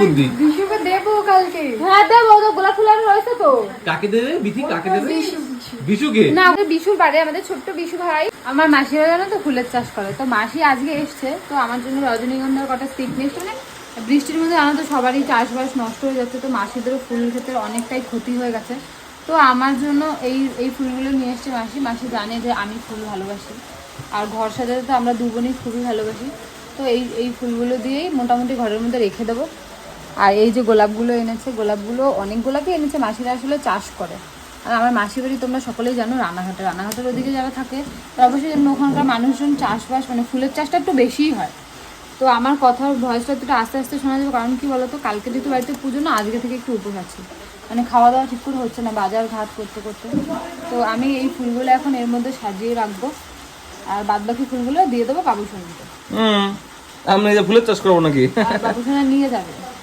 বুদ্ধি বিশুকে দেবো কালকে। হ্যাঁ দেবো, তো গোলাপ ফুল আর রয়েছে তো। কাকে দেবে বিথি? কাকে দেবে? বিশুকে? না, আমাদের বিশুর বাড়ি, আমাদের ছোট্ট বিশু ভাই। আমার মাসিরা জানো তো ফুলের চাষ করে, তো মাসি আজকে এসছে, তো আমার জন্য রজনীগন্ধার কটা স্টিক নিয়ে এসছে। মানে বৃষ্টির মধ্যে জানো তো সবারই চাষবাস নষ্ট হয়ে যাচ্ছে, তো মাসিদেরও ফুল ক্ষেত্রে অনেকটাই ক্ষতি হয়ে গেছে। তো আমার জন্য এই ফুলগুলো নিয়ে এসছে মাসি। মাসি জানে যে আমি ফুল ভালোবাসি, আর ঘর সাজাতে তো আমরা দু বোনই খুবই ভালোবাসি। তো এই ফুলগুলো দিয়েই মোটামুটি ঘরের মধ্যে রেখে দেবো। আর এই যে গোলাপগুলো এনেছে, গোলাপগুলো অনেক গোলাপই এনেছে, মাসিরা আসলে চাষ করে। আর আমার মাসি বাড়ি তোমরা সকলেই জানো রানাঘাটের ওদিকে যারা থাকে তারা অবশ্যই জানো ওখানকার মানুষজন চাষবাস মানে ফুলের চাষটা একটু বেশিই হয়। তো আমার কথার ভয়েসটা একটু আস্তে আস্তে শোনা যাবে, কারণ কি বলতো কালকে যেহেতু বাড়িতে পুজো না, আজকে থেকে একটু উপোস আছি, মানে খাওয়া দাওয়া ঠিক করে হচ্ছে না বাজার ঘাট করতে করতে। তো আমি এই ফুলগুলো এখন এর মধ্যে সাজিয়ে রাখবো, আর বাদ বাকি ফুলগুলো দিয়ে দেবো বাবুসোনাকে। আমরা এই যে ফুলের চাষ করবো নাকি? আর বাবুসোনা নিয়ে যাবে।